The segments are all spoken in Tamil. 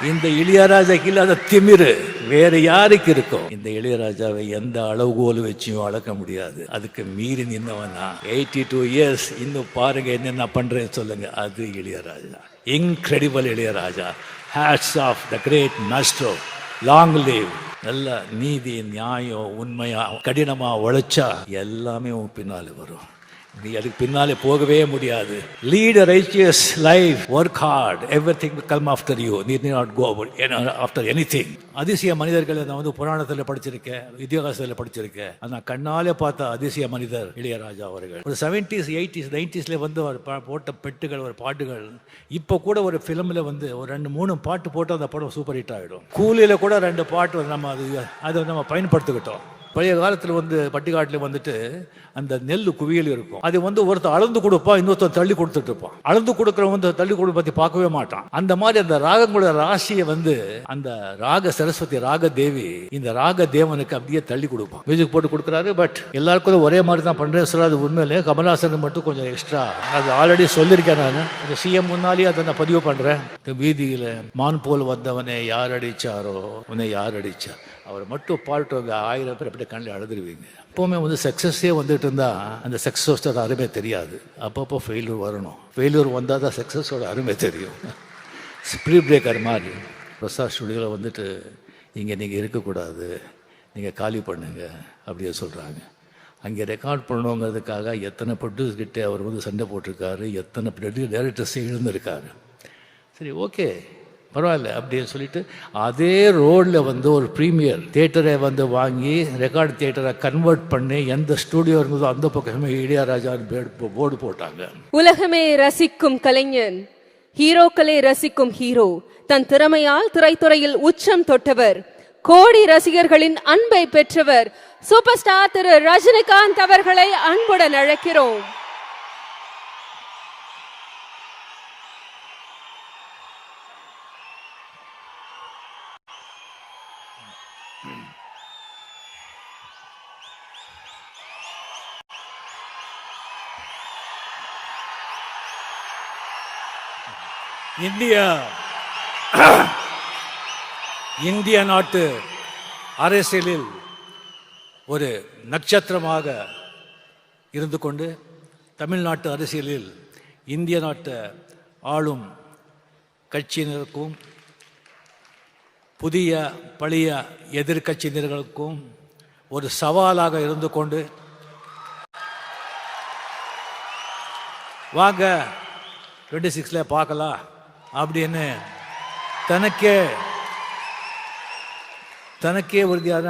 இந்த இளையராஜாக்கு இல்லாத திமிரு வேற யாருக்கு இருக்கும்? இந்த இளையராஜாவை எந்த அளவுகோல் வச்சியும் அளக்க முடியாது. அதுக்கு மீறி நின்னவனா 82 இயர்ஸ் இன்னும் பாருங்க என்னென்ன பண்றேன்னு சொல்லுங்க. அது Ilaiyaraaja, incredible Ilaiyaraaja. Hats off the great maestro. Long live. நல்ல நீதி, நியாயம், உண்மையா, கடினமா உழைச்சா எல்லாமே உன் பின்னால வரும். நீ அதுக்கு பின்னாலே போகவே முடியாது. Lead a righteous life, work hard, everything will come after you. Need not go after anything. அதிசய மனிதர்களை நான் வந்து புராணத்தில் படிச்சிருக்கேன், இதிகாசத்தில் படிச்சிருக்கேன். நான் கண்ணாலே பார்த்த அதிசய மனிதர் இளையராஜா அவர்கள். ஒரு 70s 80s 90s வந்து அவர் போட்ட பெட்டுகள், ஒரு பாட்டுகள் இப்போ கூட ஒரு ஃபிலிமில் வந்து ஒரு 2-3 பாட்டு போட்டு அந்த படம் சூப்பர் ஹிட் ஆகிடும். கூலியில் கூட 2 பாட்டு நம்ம அதை நம்ம பயன்படுத்திக்கிட்டோம். பழைய காலத்தில் வந்து பட்டிக்காட்டில் வந்துட்டு அந்த நெல் குவியல் இருக்கும். அது வந்து ஒருத்தர் அளந்து கொடுப்பா, இன்னொருத்தர் தள்ளி கொடுத்துட்டு இருப்பான். அளந்து கொடுக்குறவன் வந்து தள்ளி கொடுப்ப பற்றி பார்க்கவே மாட்டான். அந்த மாதிரி அந்த ராகங்களோட ராசியை வந்து அந்த ராக சரஸ்வதி, ராக தேவி, இந்த ராக தேவனுக்கு அப்படியே தள்ளி கொடுப்பான். மியூசிக் போட்டு கொடுக்குறாரு. பட் எல்லாருக்கும் ஒரே மாதிரி தான் பண்ணுறேன் சொல்லாது உண்மையிலே. கமல்ஹாசன் மட்டும் கொஞ்சம் எக்ஸ்ட்ரா, அது ஆல்ரெடி சொல்லியிருக்கேன். நான் சிஎம் முன்னாலேயே அதை நான் பதிவு பண்ணுறேன். வீதியில் மான் போல் வந்தவனை யார் அடித்தாரோ, உன்னை யார் அடித்தா, அவர் மட்டும் பாடுறவங்க 1000 பேர் அப்படியே கண்ணில் அழுதுருவீங்க. எப்போவுமே வந்து சக்ஸஸே வந்துட்டு இருந்தால் அந்த சக்ஸஸோட அருமை தெரியாது. அப்பப்போ ஃபெயிலியர் வரணும். ஃபெயிலியர் வந்தால் தான் சக்ஸஸோட அருமை தெரியும். ஸ்பீட் பிரேக்கர் மாதிரி பிரசாத் ஸ்டுடியோவில் வந்துட்டு இங்கே நீங்கள் இருக்கக்கூடாது, நீங்கள் காலி பண்ணுங்க அப்படியே சொல்கிறாங்க. அங்கே ரெக்கார்ட் பண்ணணுங்கிறதுக்காக எத்தனை ப்ரொடியூசர்கிட்ட அவர் வந்து சண்டை போட்டிருக்காரு, எத்தனை டைரக்டர்ஸை எழுந்திருக்காரு. சரி, ஓகே, பரவாயில்ல அப்படின்னு சொல்லிட்டு அதே ரோடில் வந்து ஒரு ப்ரீமியர் தியேட்டரை வந்து வாங்கி ரெக்கார்டு தியேட்டரை கன்வெர்ட் பண்ணி எந்த ஸ்டூடியோ இருந்ததோ அந்த பக்கமே இளையராஜா போர்டு போட்டாங்க. உலகமே ரசிக்கும் கலைஞன், ஹீரோக்களே ரசிக்கும் ஹீரோ, தன் திறமையால் திரைத்துறையில் உச்சம் தொட்டவர், கோடி ரசிகர்களின் அன்பை பெற்றவர் சூப்பர் ஸ்டார் திரு ரஜினிகாந்த் அவர்களை அன்புடன் அழைக்கிறோம். இந்திய நாட்டு அரசியலில் ஒரு நட்சத்திரமாக இருந்து கொண்டு தமிழ்நாட்டு அரசியலில் இந்திய நாட்டு ஆளும் கட்சியினருக்கும் புதிய பழைய எதிர்கட்சியினர்களுக்கும் ஒரு சவாலாக இருந்து கொண்டு வாங்க 26 பார்க்கலாம் அப்படின்னு தனக்கே உறுதியான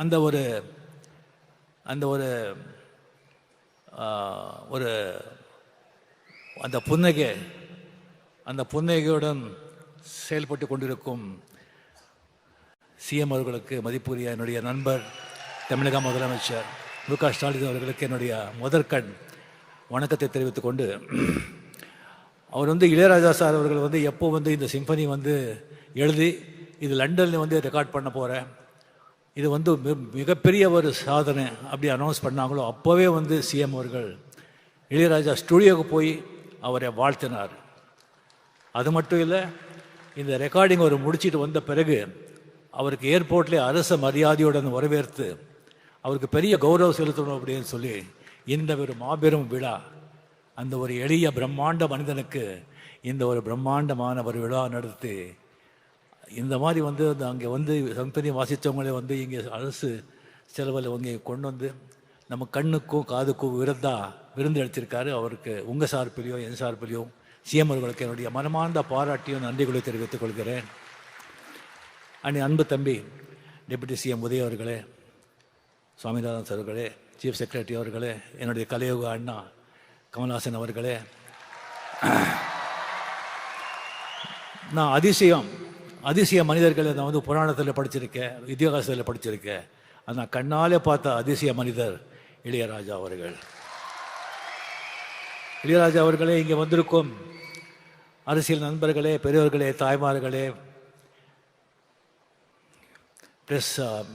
அந்த ஒரு அந்த புன்னகையுடன் செயல்பட்டு கொண்டிருக்கும் சிஎம் அவர்களுக்கு, மதிப்புரிய என்னுடைய நண்பர் தமிழக முதலமைச்சர் மு.க. ஸ்டாலின் அவர்களுக்கு என்னுடைய முதற்கண் வணக்கத்தை தெரிவித்துக் கொண்டு, அவர் வந்து இளையராஜா சார் அவர்கள் வந்து எப்போ வந்து இந்த சிம்பனி வந்து எழுதி இது லண்டனில் வந்து ரெக்கார்ட் பண்ண போகிறேன், இது வந்து மிகப்பெரிய ஒரு சாதனை அப்படி அனௌன்ஸ் பண்ணாங்களோ அப்போவே வந்து சிஎம் அவர்கள் இளையராஜா ஸ்டுடியோவுக்கு போய் அவரை வாழ்த்தினார். அது மட்டும் இல்லை, இந்த ரெக்கார்டிங் அவர் முடிச்சுட்டு வந்த பிறகு அவருக்கு ஏர்போர்ட்லேயே அரச மரியாதையுடன் வரவேற்று அவருக்கு பெரிய கௌரவம் செலுத்தணும் அப்படின்னு சொல்லி இந்த ஒரு மாபெரும் விழா, அந்த ஒரு எளிய பிரம்மாண்ட மனிதனுக்கு இந்த ஒரு பிரம்மாண்டமான ஒரு விழா நடத்தி இந்த மாதிரி வந்து அங்கே வந்து சம்பனி வாசித்தவங்களே வந்து இங்கே அரசு செலவில் இங்கே கொண்டு வந்து நம்ம கண்ணுக்கும் காதுக்கும் விருந்து அளித்திருக்காரு. அவருக்கு உங்கள் சார்பிலையும் என் சார்பிலையும் சிஎம் அவர்களுக்கு என்னுடைய மனமார்ந்த பாராட்டியும் நன்றிகளை தெரிவித்துக் கொள்கிறேன். அன்பு தம்பி டெபுட்டி சிஎம் உதய அவர்களே, சுவாமிநாதன் அவர்களே, சீஃப் செக்ரட்டரி அவர்களே, என்னுடைய கலையுக அண்ணா கமல்ஹாசன் அவர்களே, நான் அதிசய மனிதர்களை நான் வந்து புராணத்தில் படிச்சிருக்கேன், இதிகாசத்தில் படிச்சிருக்கேன். நான் கண்ணாலே பார்த்த அதிசய மனிதர் இளையராஜா அவர்கள். இளையராஜா அவர்களே, இங்கே வந்திருக்கும் அரசியல் நண்பர்களே, பெரியவர்களே, தாய்மார்களே, ப்ரெஸ்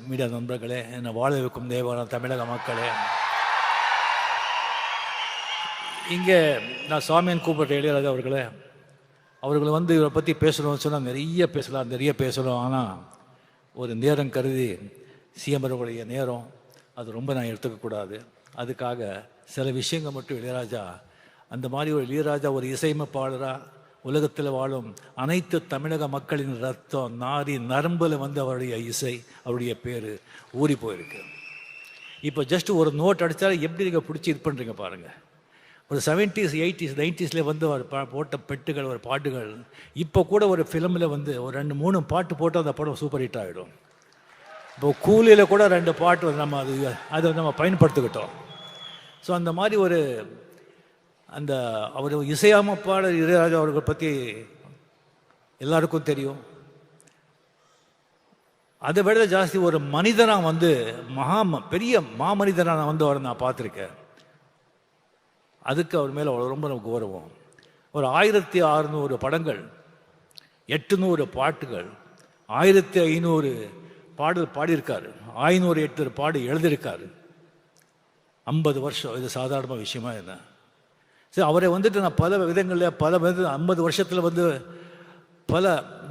மீடியா நண்பர்களே, என்னை வாழ வைக்கும் தேவான தமிழக மக்களே, இங்கே நான் சாமியன் கூப்பிட்ட இளையராஜா அவர்களே, அவர்களை வந்து இவரை பற்றி பேசணும்னு சொன்னால் நிறைய பேசலாம். ஆனால் ஒரு நேரம் கருதி சிஎம் அவர்களுடைய நேரம் அது ரொம்ப நான் எடுத்துக்கக்கூடாது. அதுக்காக சில விஷயங்கள் மட்டும் இளையராஜா, அந்த மாதிரி ஒரு இளையராஜா ஒரு இசையமைப்பாளராக உலகத்தில் வாழும் அனைத்து தமிழக மக்களின் ரத்தம் நாரி நரம்பில் வந்து அவருடைய இசை, அவருடைய பேர் ஊறி போயிருக்கு. இப்போ ஜஸ்ட் ஒரு நோட் அடித்தாலும் எப்படி நீங்கள் பிடிச்சி இது பண்ணுறீங்க பாருங்கள். ஒரு 70s 80s 90s வந்து ஒரு போட்ட பெட்டுகள், ஒரு பாட்டுகள் இப்போ கூட ஒரு ஃபிலிமில் வந்து ஒரு 2-3 பாட்டு போட்டு அந்த படம் சூப்பர் ஹிட் ஆகிடும். இப்போ கூலியில் கூட 2 பாட்டு வந்து நம்ம அதை நம்ம பயன்படுத்திக்கிட்டோம். ஸோ அந்த மாதிரி ஒரு அந்த அவர் இசையமைப்பாளர் இளையராஜா அவர்களை பற்றி எல்லாருக்கும் தெரியும். அதை விட ஜாஸ்தி ஒரு மனிதனாக வந்து பெரிய மாமனிதனாக வந்து அவரை நான் பார்த்துருக்கேன். அதுக்கு அவர் மேலே ரொம்ப கௌரவம். ஒரு 1600 படங்கள், 800 பாட்டுகள், 1500 பாடல் பாடியிருக்காரு, 508 பாடு எழுதியிருக்காரு. 50 வருஷம், இது சாதாரண விஷயமா என்ன? சரி, அவரை வந்துட்டு நான் பல விதங்களில் 50 வருஷத்தில் வந்து பல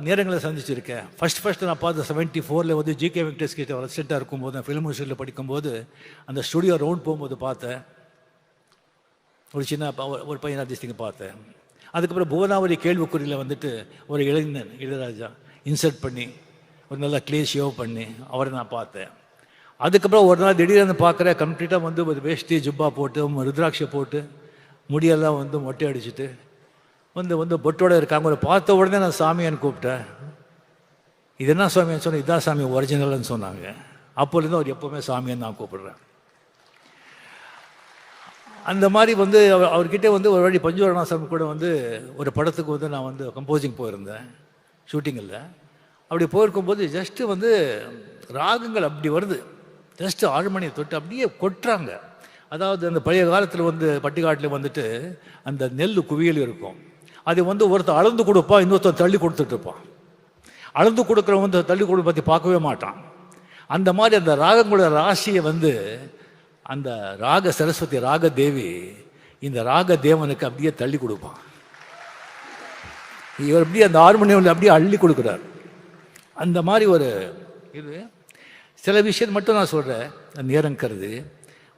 நேரங்களை சந்திச்சிருக்கேன். ஃபஸ்ட்டு நான் பார்த்த 74 வந்து ஜிகே வெங்கடேஷ் கிட்ட ரெசிடெண்ட்டாக இருக்கும்போது, நான் ஃபிலிம் இன்ஸ்டியூட்டில் படிக்கும்போது அந்த ஸ்டுடியோ ரவுண்ட் போகும்போது பார்த்தேன். ஒரு சின்ன ஒரு பையன் அதிர்ஷ்டிங்க பார்த்தேன். அதுக்கப்புறம் புவனாவரி கேள்விக்குறியில் வந்துட்டு ஒரு இளைஞன் இளையராஜா இன்சர்ட் பண்ணி ஒரு நல்ல கிளீன் ஷேவ் பண்ணி அவரை நான் பார்த்தேன். அதுக்கப்புறம் ஒரு நாள் திடீர்னு பார்க்குறேன், கம்ப்ளீட்டாக வந்து ஒரு வேஷ்டி ஜுப்பா போட்டு ருத்ராட்சை போட்டு முடியெல்லாம் வந்து மொட்டை அடிச்சுட்டு வந்து பொட்டோடு இருக்காங்க. ஒரு பார்த்த உடனே நான் சாமியான்னு கூப்பிட்டேன். இது என்ன சாமியான்னு சொன்னேன். இதுதான் சாமி ஒரிஜினல்னு சொன்னாங்க. அப்போலேருந்து அவர் எப்போவுமே சாமியான்னு நான் கூப்பிடுறேன். அந்த மாதிரி வந்து அவர்கிட்ட வந்து ஒரு வாட்டி பஞ்சுவரணாசாமி கூட வந்து ஒரு படத்துக்கு வந்து நான் வந்து கம்போசிங் போயிருந்தேன் ஷூட்டிங்கில். அப்படி போயிருக்கும்போது ஜஸ்ட்டு வந்து ராகங்கள் அப்படி வருது, ஜஸ்ட்டு 6 மணியை தொட்டு அப்படியே கொட்டுறாங்க. அதாவது அந்த பழைய காலத்தில் வந்து பட்டிக்காட்டில் வந்துட்டு அந்த நெல் குவியல் இருக்கும். அது வந்து ஒருத்தர் அளந்து கொடுப்பான், இன்னொருத்தர் தள்ளி கொடுத்துட்ருப்பான். அளந்து கொடுக்குறவன் வந்து தள்ளி கொடுக்க பற்றி பார்க்கவே மாட்டான். அந்த மாதிரி அந்த ராகங்களோட ராசியை வந்து அந்த ராக சரஸ்வதி ராக தேவி இந்த ராக தேவனுக்கு அப்படியே தள்ளி கொடுப்பான். இவர் அப்படியே அந்த ஹார்மோனியம் அப்படியே அள்ளி கொடுக்குறார். அந்த மாதிரி ஒரு இது சில விஷயம் மட்டும் நான் சொல்கிறேன். நேரம் கருது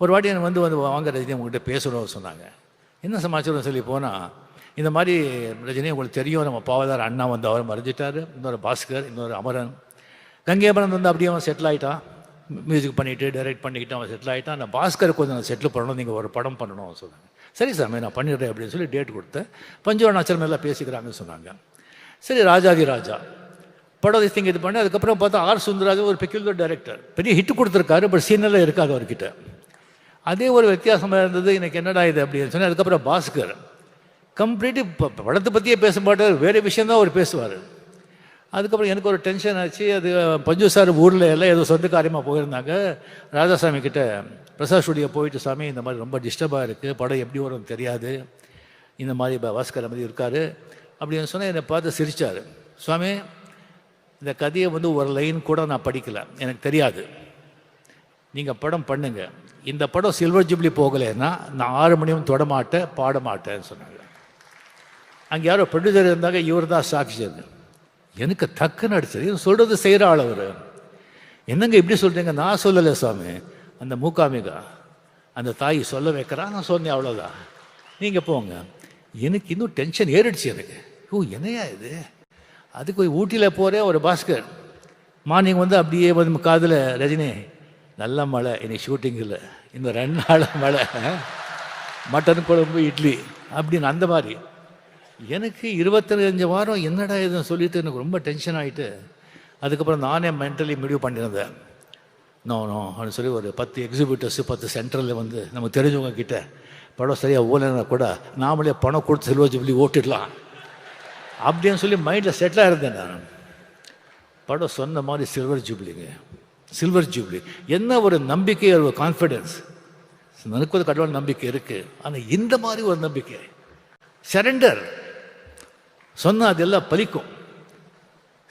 ஒரு வாட்டி எனக்கு வந்து வாங்க ரஜினி உங்கள்கிட்ட பேசணும்னு சொன்னாங்க. என்ன சமாச்சாரம் சொல்லி போனால், இந்த மாதிரி ரஜினி உங்களுக்கு தெரியும், நம்ம பாவதார் அண்ணா வந்து அவர் மறைஞ்சிட்டார், இன்னொரு பாஸ்கர், இன்னொரு அமரன், கங்கேபரன் வந்து அப்படியே அவன் செட்டில் ஆகிட்டான், மியூசிக் பண்ணிவிட்டு டைரக்ட் பண்ணிக்கிட்டு அவன் செட்டில் ஆகிட்டான். அந்த பாஸ்கர் கொஞ்சம் நான் செட்டில் பண்ணணும், நீங்கள் ஒரு படம் பண்ணணும் சொன்னாங்க. சரி சாமி நான் பண்ணிடுறேன் அப்படின்னு சொல்லி டேட் கொடுத்தேன். பஞ்சவர்ணாச்சலம் எல்லாம் பேசிக்கிறாங்கன்னு சொன்னாங்க. சரி ராஜாதி ராஜா படம் இது பண்ணி அதுக்கப்புறம் பார்த்தா ஆர் சுந்தரராஜன் ஒரு பெக்யூலர் டைரக்டர், பெரிய ஹிட் கொடுத்துருக்காரு, பட் சீனெல்லாம் இருக்காது அவர்கிட்ட. அதே ஒரு வித்தியாசமாக இருந்தது. எனக்கு என்னடா இது அப்படின்னு சொன்னால், அதுக்கப்புறம் பாஸ்கர் கம்ப்ளீட்டு படத்தை பற்றியே பேச மாட்டார், வேறு விஷயந்தான் அவர் பேசுவார். அதுக்கப்புறம் எனக்கு ஒரு டென்ஷன் ஆச்சு. அது பஞ்சு சார் ஊரில் எல்லாம் ஏதோ சொந்த காரியமாக போயிருந்தாங்க. ராஜாசாமி கிட்ட பிரசாத் ஸ்டுடியோ போயிட்டு, சாமி இந்த மாதிரி ரொம்ப டிஸ்டர்பாக இருக்குது, படம் எப்படி வரும்னு தெரியாது, இந்த மாதிரி பாஸ்கர் மாதிரி இருக்கார் அப்படின்னு சொன்னால் என்னை பார்த்து சிரித்தார். சுவாமி இந்த கதையை வந்து ஒரு லைன் கூட நான் படிக்கலை, எனக்கு தெரியாது, நீங்கள் படம் பண்ணுங்க, இந்த படம் சில்வர் ஜூப்ளி போகலைன்னா நான் 6 மணியும் தொட மாட்டேன், பாட மாட்டேன்னு சொன்னாங்க. அங்கே யாரோ ப்ரொடியூசர் இருந்தாங்க, இவர் தான் சாட்சி. அது எனக்கு டக்குன்னு அடிச்சது. சொல்கிறது செய்கிற ஆள் அவர். என்னங்க இப்படி சொல்கிறீங்க? நான் சொல்லலை சாமி, அந்த மூகாமிகா அந்த தாய் சொல்ல வைக்கிறான், நான் சொன்னேன், அவ்வளோதான், நீங்கள் போங்க. எனக்கு இன்னும் டென்ஷன் ஏறிடுச்சு எனக்கு. ஓ என்னையா இது? அதுக்கு போய் ஊட்டியில் போகிறேன். ஒரு பாஸ்கர் மார்னிங் வந்து அப்படியே வந்து காதில், ரஜினி நல்ல மழை, இன்னைக்கு ஷூட்டிங் இல்லை, இந்த 2 நாள் மழை, மட்டன் குழம்பு இட்லி அப்படின்னு. அந்த மாதிரி எனக்கு 25 வாரம் என்னடா இதுன்னு சொல்லிட்டு எனக்கு ரொம்ப டென்ஷன் ஆகிட்டு, அதுக்கப்புறம் நானே மென்டலி முடிவு பண்ணியிருந்தேன். நோ அப்படின்னு சொல்லி ஒரு 10 எக்ஸிபிட்டர்ஸ் 10 சென்டரில் வந்து நமக்கு தெரிஞ்சவங்க கிட்ட படம் சரியாக ஓலைன்னா கூட நாமளே பணம் கொடுத்து சில்வர் ஜூப்ளி ஓட்டிடலாம் அப்படின்னு சொல்லி மைண்டில் செட்டிலாக இருந்தேன் நான். படம் சொன்ன மாதிரி சில்வர் ஜூப்ளிங்க, சில்வர் ஜூப்ளி. என்ன ஒரு நம்பிக்கை, ஒரு கான்ஃபிடென்ஸ். எனக்கு ஒரு கடவுள் நம்பிக்கை இருக்குது, ஆனால் இந்த மாதிரி ஒரு நம்பிக்கை, சரண்டர் சொன்னால் அதெல்லாம் பலிக்கும்.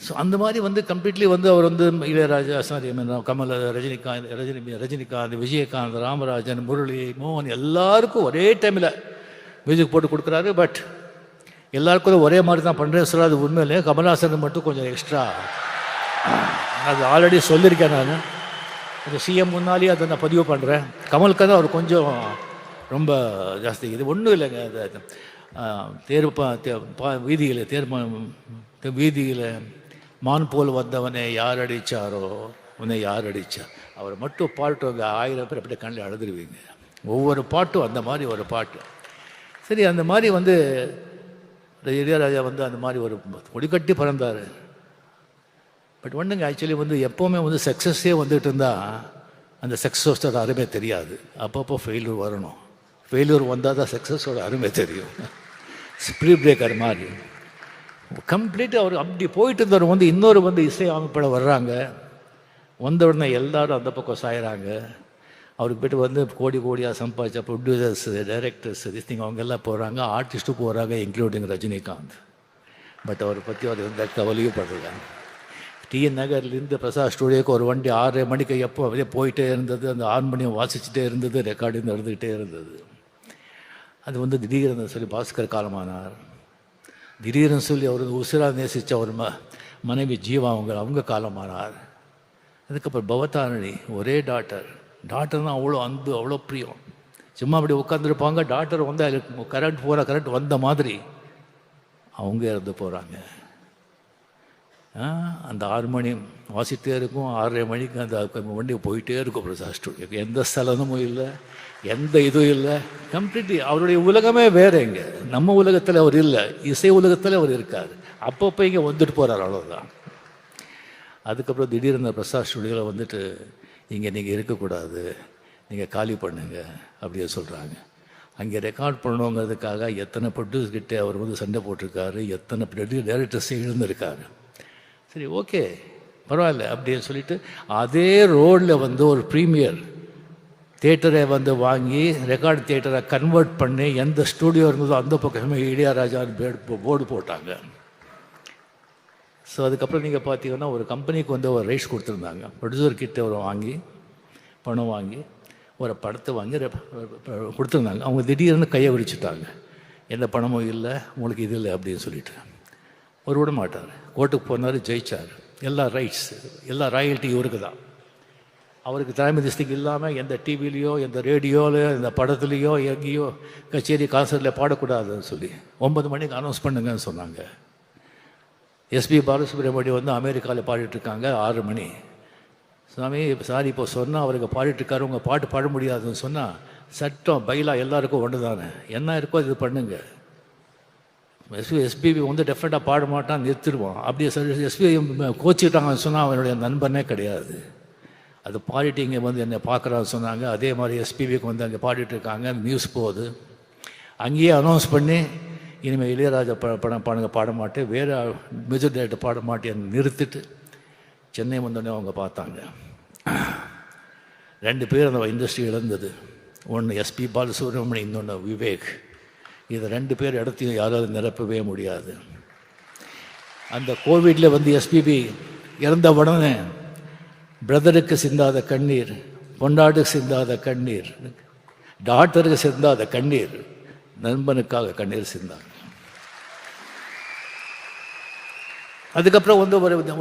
ஸோ அந்த மாதிரி வந்து கம்ப்ளீட்லி வந்து அவர் வந்து இளையராஜா, சாரி கமல், ரஜினிகாந்த், விஜயகாந்த், ராமராஜன், முரளி, மோகன் எல்லாருக்கும் ஒரே டைமில் மியூசிக் போட்டு கொடுக்குறாரு. பட் எல்லாருக்கும் ஒரே மாதிரி தான் பண்ணுறேன்னு சொல்ல, அது உண்மையிலே கமல்ஹாசனுக்கு மட்டும் கொஞ்சம் எக்ஸ்ட்ரா. அது ஆல்ரெடி சொல்லியிருக்கேன் நான், அந்த சிஎம் முன்னாலேயே அதை நான் பதிவு பண்ணுறேன். கமலுக்கு தான் அவர் கொஞ்சம் ரொம்ப ஜாஸ்தி. இது ஒன்றும் இல்லைங்க, வீதியில் மான் போல் வந்தவனை யார் அடித்தாரோ உன்னை யார் அடித்தா, அவர் மட்டும் பாட்டு 1000 பேர் அப்படியே கண்ணில் அழுதுருவீங்க. ஒவ்வொரு பாட்டும் அந்த மாதிரி ஒரு பாட்டு. சரி, அந்த மாதிரி இளையராஜா அந்த மாதிரி ஒரு கொடிக்கட்டி பறந்தார். பட் ஒன்றுங்க, ஆக்சுவலி எப்போவுமே சக்ஸஸே வந்துட்டு இருந்தால் அந்த சக்ஸஸோட அருமை தெரியாது. அப்பப்போ ஃபெயில்யூர் வரணும். ஃபெயில்யூர் வந்தால் தான் சக்ஸஸோட அருமை தெரியும். ஸ்பீட் பிரேக்கர் மாதிரி கம்ப்ளீட்டாக அவர் அப்படி போயிட்டு இருந்தவர் இன்னொரு இசை அமைப்பட வர்றாங்க. வந்த உடனே எல்லாரும் அந்த பக்கம் சாயிறாங்க. அவருக்கு போய்ட்டு கோடி கோடியாக சம்பாதிச்ச ப்ரொடியூசர்ஸ், டைரக்டர்ஸ், அவங்க எல்லாம் போகிறாங்க, ஆர்டிஸ்ட்டும் போகிறாங்க, இன்க்ளூடிங் ரஜினிகாந்த். பட் அவரை பற்றி அவர் எந்த கவலையும் படுறாங்க. டிஎன் நகர்லேருந்து பிரசாத் ஸ்டூடியோக்கு ஒரு வண்டி 6 மணிக்கு எப்போ அப்படியே போயிட்டே இருந்தது. அந்த 6 மணியும் வாசிச்சுட்டே இருந்தது, ரெக்கார்டிங் நடந்துக்கிட்டே இருந்தது. அது திடீர்னு சொல்லி பாஸ்கர் காலமானார். திடீர்னு சொல்லி அவர் உசிராக நேசித்த ஒரு மனைவி ஜீவா அவங்க காலமானார். அதுக்கப்புறம் பவதாரணி, ஒரே டாக்டர்னால் அவ்வளோ அன்பு, அவ்வளோ பிரியம். சும்மா அப்படி உட்காந்துருப்பாங்க, டாக்டர் கரண்ட் வந்த மாதிரி அவங்க இறந்து போகிறாங்க. அந்த 6 மணி வாசிட்டே இருக்கும், 6:30 மணிக்கு அந்த வண்டி போயிட்டே இருக்கும் பிரசாத் ஸ்டூடியோக்கு. எந்த ஸ்தலமும் இல்லை, எந்த இதுவும் இல்லை. கம்ப்ளீட்லி அவருடைய உலகமே வேறு. இங்கே நம்ம உலகத்தில் அவர் இல்லை, இசை உலகத்தில் அவர் இருக்கார். அப்பப்போ இங்கே வந்துட்டு போகிறார், அவ்வளோதான். அதுக்கப்புறம் திடீர்னு பிரசாத் ஸ்டூடியோவில் இங்கே நீங்கள் இருக்கக்கூடாது, நீங்கள் காலி பண்ணுங்க அப்படின்னு சொல்கிறாங்க. அங்கே ரெக்கார்ட் பண்ணணுங்கிறதுக்காக எத்தனை ப்ரொடியூசர்கிட்ட அவர் சண்டை போட்டிருக்காரு, எத்தனை டைரக்டர்ஸை இழந்திருக்காரு. சரி, ஓகே, பரவாயில்ல அப்படின்னு சொல்லிட்டு அதே ரோடில் ஒரு ப்ரீமியர் தியேட்டரை வாங்கி ரெக்கார்டு தியேட்டரை கன்வெர்ட் பண்ணி எந்த ஸ்டூடியோ இருந்ததோ அந்த பக்கமே இளையராஜா போர்டு போட்டாங்க. ஸோ அதுக்கப்புறம் நீங்கள் பார்த்தீங்கன்னா ஒரு கம்பெனிக்கு ஒரு ரைட்ஸ் கொடுத்துருந்தாங்க. ப்ரொடியூசர்கிட்ட பணம் வாங்கி ஒரு படத்தை வாங்கி கொடுத்துருந்தாங்க. அவங்க திடீர்னு கையை விரிச்சுட்டாங்க. எந்த பணமும் இல்லை, உங்களுக்கு இது இல்லை அப்படின்னு சொல்லிட்டு. ஒரு விட மாட்டார். கோர்ட்டுக்கு போனார், ஜெயிச்சார். எல்லா ரைட்ஸ், எல்லா ராயல்ட்டி இவருக்கு தான். அவருக்கு தலைமை திஸ்திக்கு இல்லாமல் எந்த டிவிலையோ, எந்த ரேடியோவில், எந்த படத்துலேயோ, எங்கேயோ கச்சேரி கான்சர்ட்டில் பாடக்கூடாதுன்னு சொல்லி 9 மணிக்கு அனௌன்ஸ் பண்ணுங்கன்னு சொன்னாங்க. எஸ்பி பாலசுப்ரமணியம் அமெரிக்காவில் பாடிட்டுருக்காங்க. 6 மணி. சாமி சாரி, இப்போ சொன்னால் அவருக்கு பாடிட்டுருக்காரு, உங்கள் பாட்டு பாட முடியாதுன்னு சொன்னால் சட்டம் பைலா எல்லாருக்கும் ஒன்று தானே, என்ன இருக்கோ இது பண்ணுங்க. எஸ்பிபி டெஃபினட்டாக பாட மாட்டான், நிறுத்திடுவான். அப்படியே எஸ்பிபி கோச்சிட்டாங்கன்னு சொன்னால் அவனுடைய நண்பனே கிடையாது. அது பாடிட்டு இங்கே என்னை பார்க்குறான்னு சொன்னாங்க. அதே மாதிரி எஸ்பிபிக்கு அங்கே பாடிட்டுருக்காங்க. நியூஸ் போகுது. அங்கேயே அனௌன்ஸ் பண்ணி இனிமேல் இளையராஜா பாட மாட்டேன், வேறு மியூசிக் டைரக்டர் பாட மாட்டேன்னு நிறுத்திட்டு சென்னை வந்தோடனே அவங்க பார்த்தாங்க. 2 பேர் அந்த இண்டஸ்ட்ரி இழந்தது. ஒன்று எஸ்பி பாலசுப்ரமணியம், இன்னொன்று விவேக். இது 2 பேர் இடத்தையும் யாராலும் நிரப்பவே முடியாது. அந்த கோவிடில் எஸ்பிபி இறந்த உடனே பிரதருக்கு சிந்தாத கண்ணீர், பொண்டாட்டுக்கு சிந்தாத கண்ணீர், டாக்டருக்கு சிந்தாத கண்ணீர், நண்பனுக்காக கண்ணீர் சிந்தாங்க. அதுக்கப்புறம்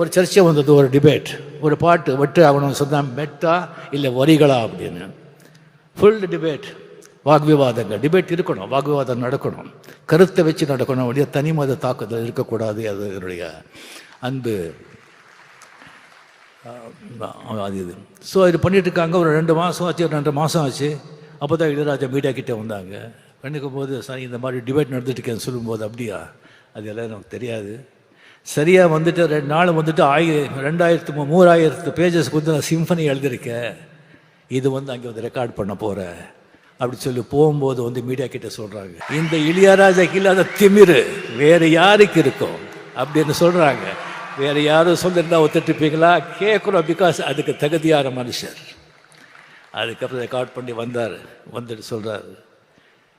ஒரு சர்ச்சை வந்தது, ஒரு டிபேட். ஒரு பாட்டு வெட்டு ஆகணும்னு சொன்னால் மெட்டா இல்லை வரிகளா அப்படின்னு ஃபுல் டிபேட், வாக்விவாதங்கள். டிபேட் இருக்கணும், வாக்விவாதம் நடக்கணும், கருத்தை வச்சு நடக்கணும். அப்படியே தனி மத தாக்குதல் இருக்கக்கூடாது. அது என்னுடைய அன்பு. அது இது. ஸோ இது பண்ணிகிட்ருக்காங்க. ஒரு 2 மாதம் ஆச்சு, 2 மாதம் ஆச்சு. அப்போ தான் இளையராஜா மீடியா கிட்டே வந்தாங்க. பண்ணிக்கும் போது சார் இந்த மாதிரி டிபேட் நடந்துட்டுருக்கேன்னு சொல்லும்போது, அப்படியா, அது எல்லாம் நமக்கு தெரியாது. சரியாக 2 நாள் 3000 பேஜஸ்க்கு நான் சிம்பனி எழுதியிருக்கேன். இது அங்கே ரெக்கார்ட் பண்ண போகிறேன் அப்படி சொல்லி போகும்போது மீடியா கிட்ட சொல்கிறாங்க, இந்த இளையராஜாக்கு இல்லாத திமிரு வேறு யாருக்கு இருக்கும் அப்படின்னு சொல்கிறாங்க. வேறு யாரும் சொல்லியிருந்தா ஒத்துட்டுப்பீங்களா? கேட்குறோம், பிகாஸ் அதுக்கு தகுதியான மனுஷர். அதுக்கப்புறம் ரெக்கார்ட் பண்ணி வந்துட்டு சொல்கிறார்,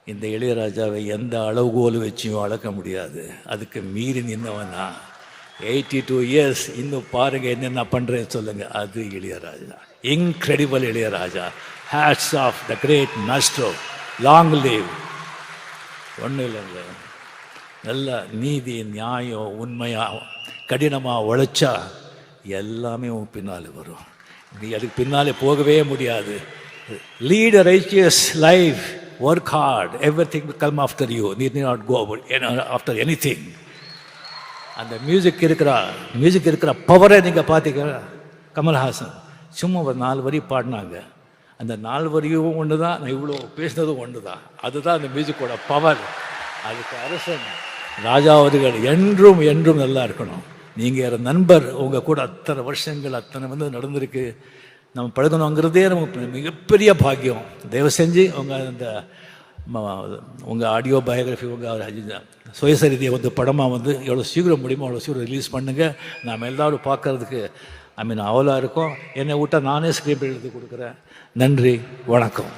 இந்த இளையராஜாவை எந்த அளவுகோல் வச்சியும் அளக்க முடியாது, அதுக்கு மீறி நின்னவனா 82 இயர்ஸ், இன்னும் பாருங்கள் என்னென்ன பண்ணுறேன்னு சொல்லுங்கள். அது Ilaiyaraaja, incredible Ilaiyaraaja. Hats off the great maestro, long live. ஒன்றும் இல்லைங்க, நல்ல நீதி, நியாயம், உண்மையாக கடினமாக உழைச்சா எல்லாமே உன் பின்னால் வரும். நீ அதுக்கு பின்னாலே போகவே முடியாது. Lead a righteous life, work hard, everything will come after you. நீ நாட் கோ ஆஃப்டர் எனிதிங். அந்த மியூசிக் இருக்கிற பவரை நீங்கள் பார்த்தீங்கன்னா, கமல்ஹாசன் சும்மா ஒரு 4 வரி பாடினாங்க. அந்த 4 வரியும் ஒன்று தான், நான் இவ்வளோ பேசினதும் ஒன்று தான். அதுதான் அந்த மியூசிக்கோட பவர். அதுக்கு அரசன் ராஜா அவர்கள் என்றும் என்றும் நல்லா இருக்கணும். நீங்கள் நண்பர், உங்கள் கூட அத்தனை வருஷங்கள் அத்தனை நடந்திருக்கு. நம்ம பழகணுங்கிறதே நமக்கு மிகப்பெரிய பாக்கியம். தயவு செஞ்சு உங்கள் ஆடியோ பயோகிராஃபி, உங்கள் சுயசரிதையை படமாக எவ்வளோ சீக்கிரம் முடியுமோ அவ்வளோ சீக்கிரம் ரிலீஸ் பண்ணுங்கள். நாம் எல்லோரும் பார்க்கறதுக்கு அவலாக இருக்கும். என்னை விட்டால் நானே ஸ்கிரிப்ட் எழுதி கொடுக்குறேன். நன்றி, வணக்கம்.